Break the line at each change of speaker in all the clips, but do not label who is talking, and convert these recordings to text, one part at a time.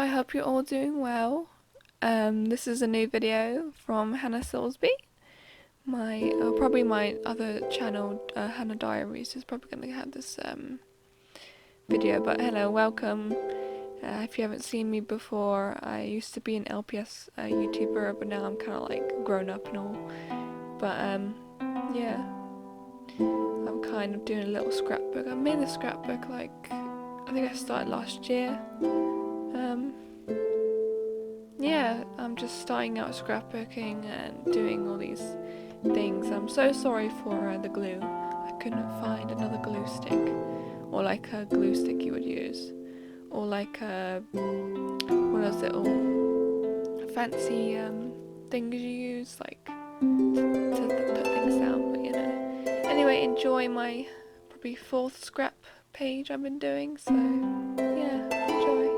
I hope you're all doing well. This is a new video from Hannah Silsby. Probably my other channel, Hannah Diaries, is probably going to have this video. But hello, welcome. If you haven't seen me before, I used to be an LPS YouTuber, but now I'm kind of like grown up and all. But yeah, I'm kind of doing a little scrapbook. I made this scrapbook like I think I started last year. Yeah, I'm just starting out scrapbooking and doing all these things. I'm so sorry for the glue. I couldn't find another glue stick, or like a glue stick you would use, or like one of those little fancy things you use like to put things down. But you know. Anyway, enjoy my probably 4th scrap page I've been doing. So yeah, enjoy.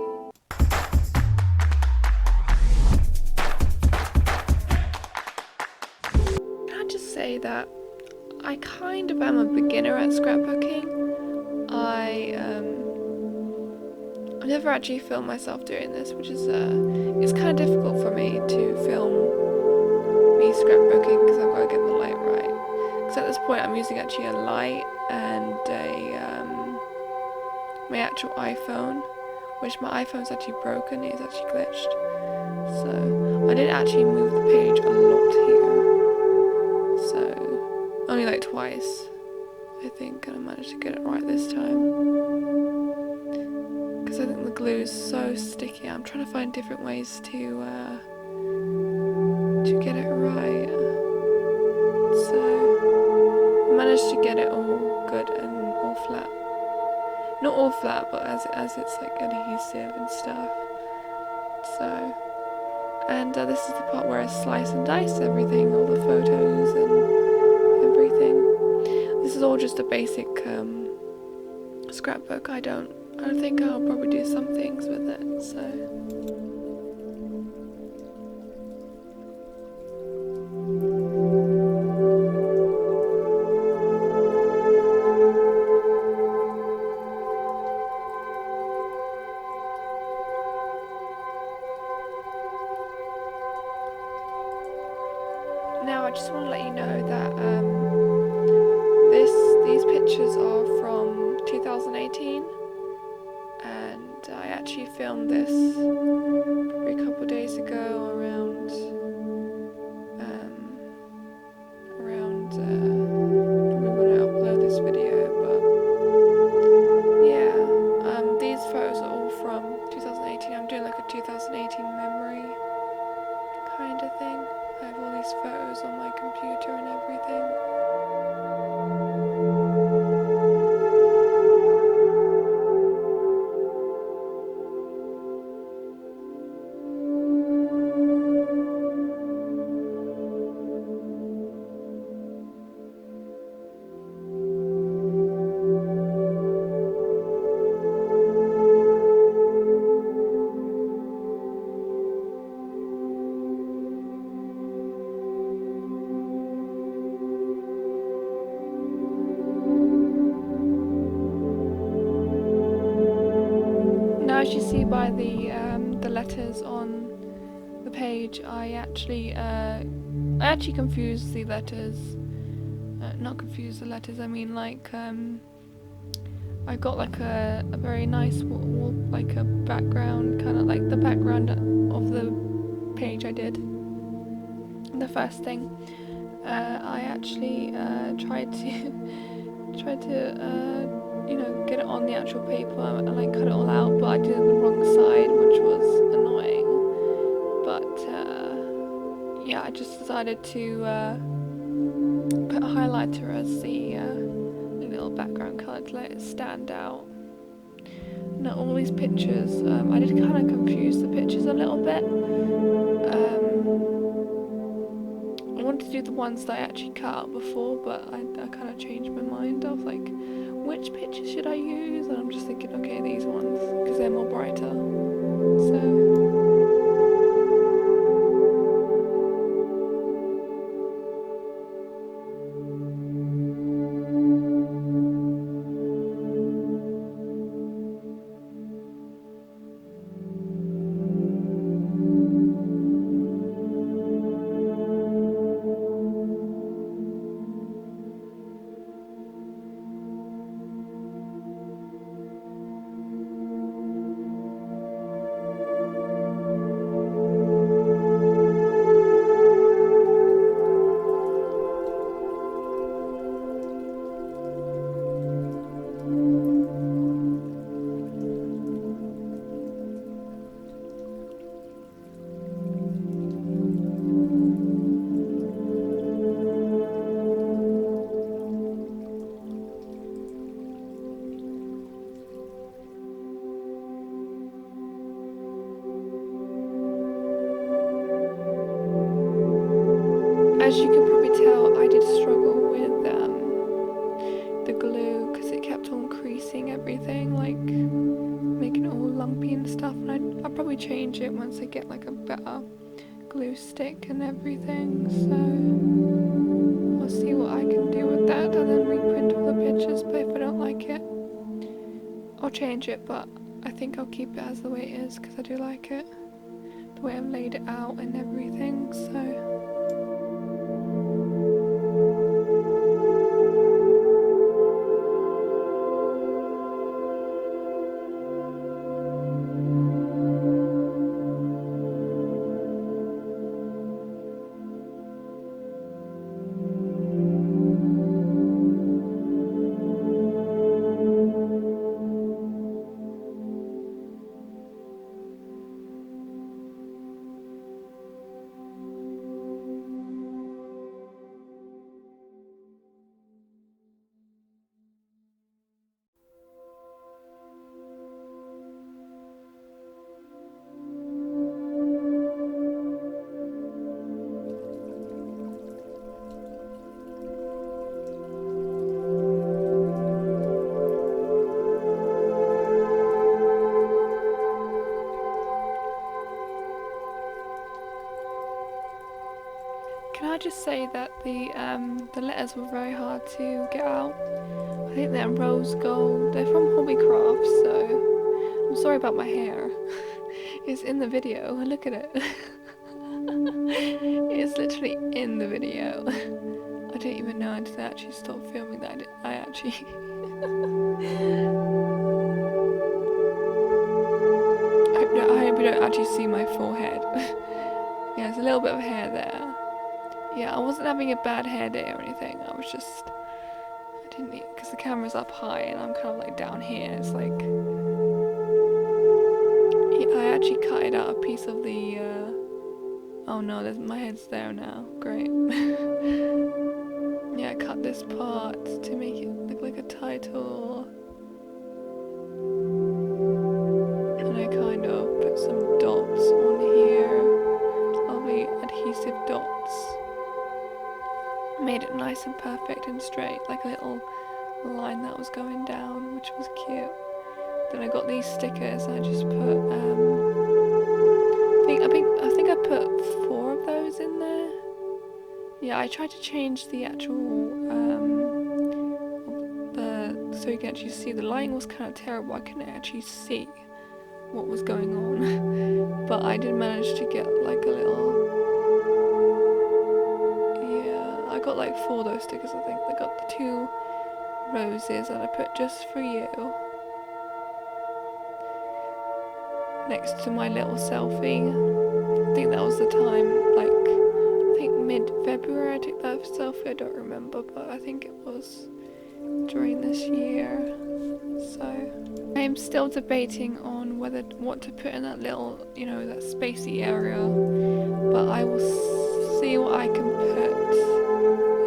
Just say that I kind of am a beginner at scrapbooking. I've never actually filmed myself doing this, which is it's kind of difficult for me to film me scrapbooking because I've got to get the light right. Because at this point I'm using actually a light and my actual iPhone, which my iPhone's actually broken, it's actually glitched. So I did actually move the page a lot here. So, only like twice, I think, and I managed to get it right this time. Because I think the glue is so sticky. I'm trying to find different ways to get it right. So, I managed to get it all good and all flat. Not all flat, but as it's like adhesive and stuff. So, and this is the part where I slice and dice everything, all the photos and everything. This is all just a basic scrapbook. I don't think I'll probably do some things with it. So now I just want to let you know that these pictures are from 2018, and I actually filmed this probably a couple of days ago around probably when I upload this video. But yeah, these photos are all from 2018. I'm doing like a 2018 memory kind of thing. I have all these photos on my computer and everything. Now, as you see by the letters on the page, I actually confused the letters. Not confused the letters. I mean, like I got like a very nice wall, like a background, kind of like the background of the page I did. The first thing, I actually tried to you know, get it on the actual paper and like cut it all out, but I did it on the wrong side, which was annoying. But yeah, I just decided to put a highlighter as the little background colour to let it stand out. Now all these pictures, I did kind of confuse the pictures a little bit. I wanted to do the ones that I actually cut out before, but I kind of changed my mind of like, which pictures should I use? And I'm just thinking, okay, these ones, because they're more brighter. So as you can probably tell, I did struggle with the glue because it kept on creasing everything, like making it all lumpy and stuff. And I'll probably change it once I get like a better glue stick and everything. So I'll see what I can do with that and then reprint all the pictures. But if I don't like it, I'll change it. But I think I'll keep it as the way it is because I do like it, the way I've laid it out and everything. So. Can I just say that the letters were very hard to get out. I think they're in rose gold. They're from Hobbycraft, so I'm sorry about my hair. It's in the video. Look at it. It's literally in the video. I didn't even know until I actually stopped filming that I actually. I hope you don't actually see my forehead. Yeah, there's a little bit of hair there. Yeah, I wasn't having a bad hair day or anything. I was just, I didn't need, because the camera's up high and I'm kind of like down here. It's like, yeah, I actually cut out a piece of the, oh no, my head's there now. Great. Yeah, I cut this part to make it look like a title. And I kind of put some dots on here. Lovely adhesive dots. Made it nice and perfect and straight, like a little line that was going down, which was cute. Then I got these stickers and I just put I think I put 4 of those in there. Yeah, I tried to change the actual so you can actually see. The lighting was kind of terrible. I couldn't actually see what was going on. But I did manage to get like a little, I got like 4 of those stickers, I think. I got the 2 roses that I put just for you next to my little selfie. I think that was the time, like, I think mid-February I took that selfie. I don't remember, but I think it was during this year. So I'm still debating on what to put in that little, that spacey area, but I will see what I can put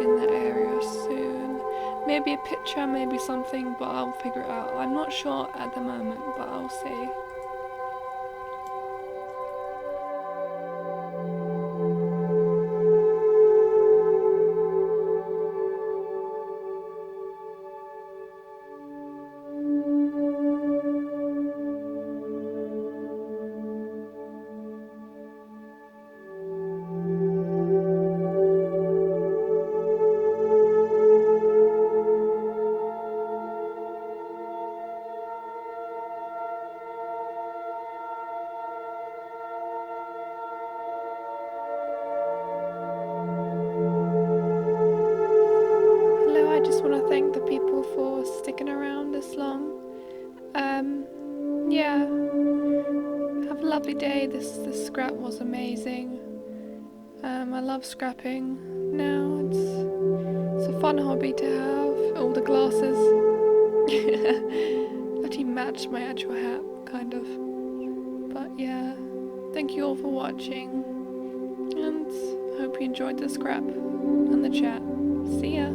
in that area soon. Maybe a picture, maybe something, but I'll figure it out. I'm not sure at the moment, but I'll see. I just want to thank the people for sticking around this long. Yeah, have a lovely day. This scrap was amazing. I love scrapping now. It's a fun hobby to have. All the glasses actually match my actual hat, kind of. But yeah, thank you all for watching, and hope you enjoyed the scrap and the chat. See ya.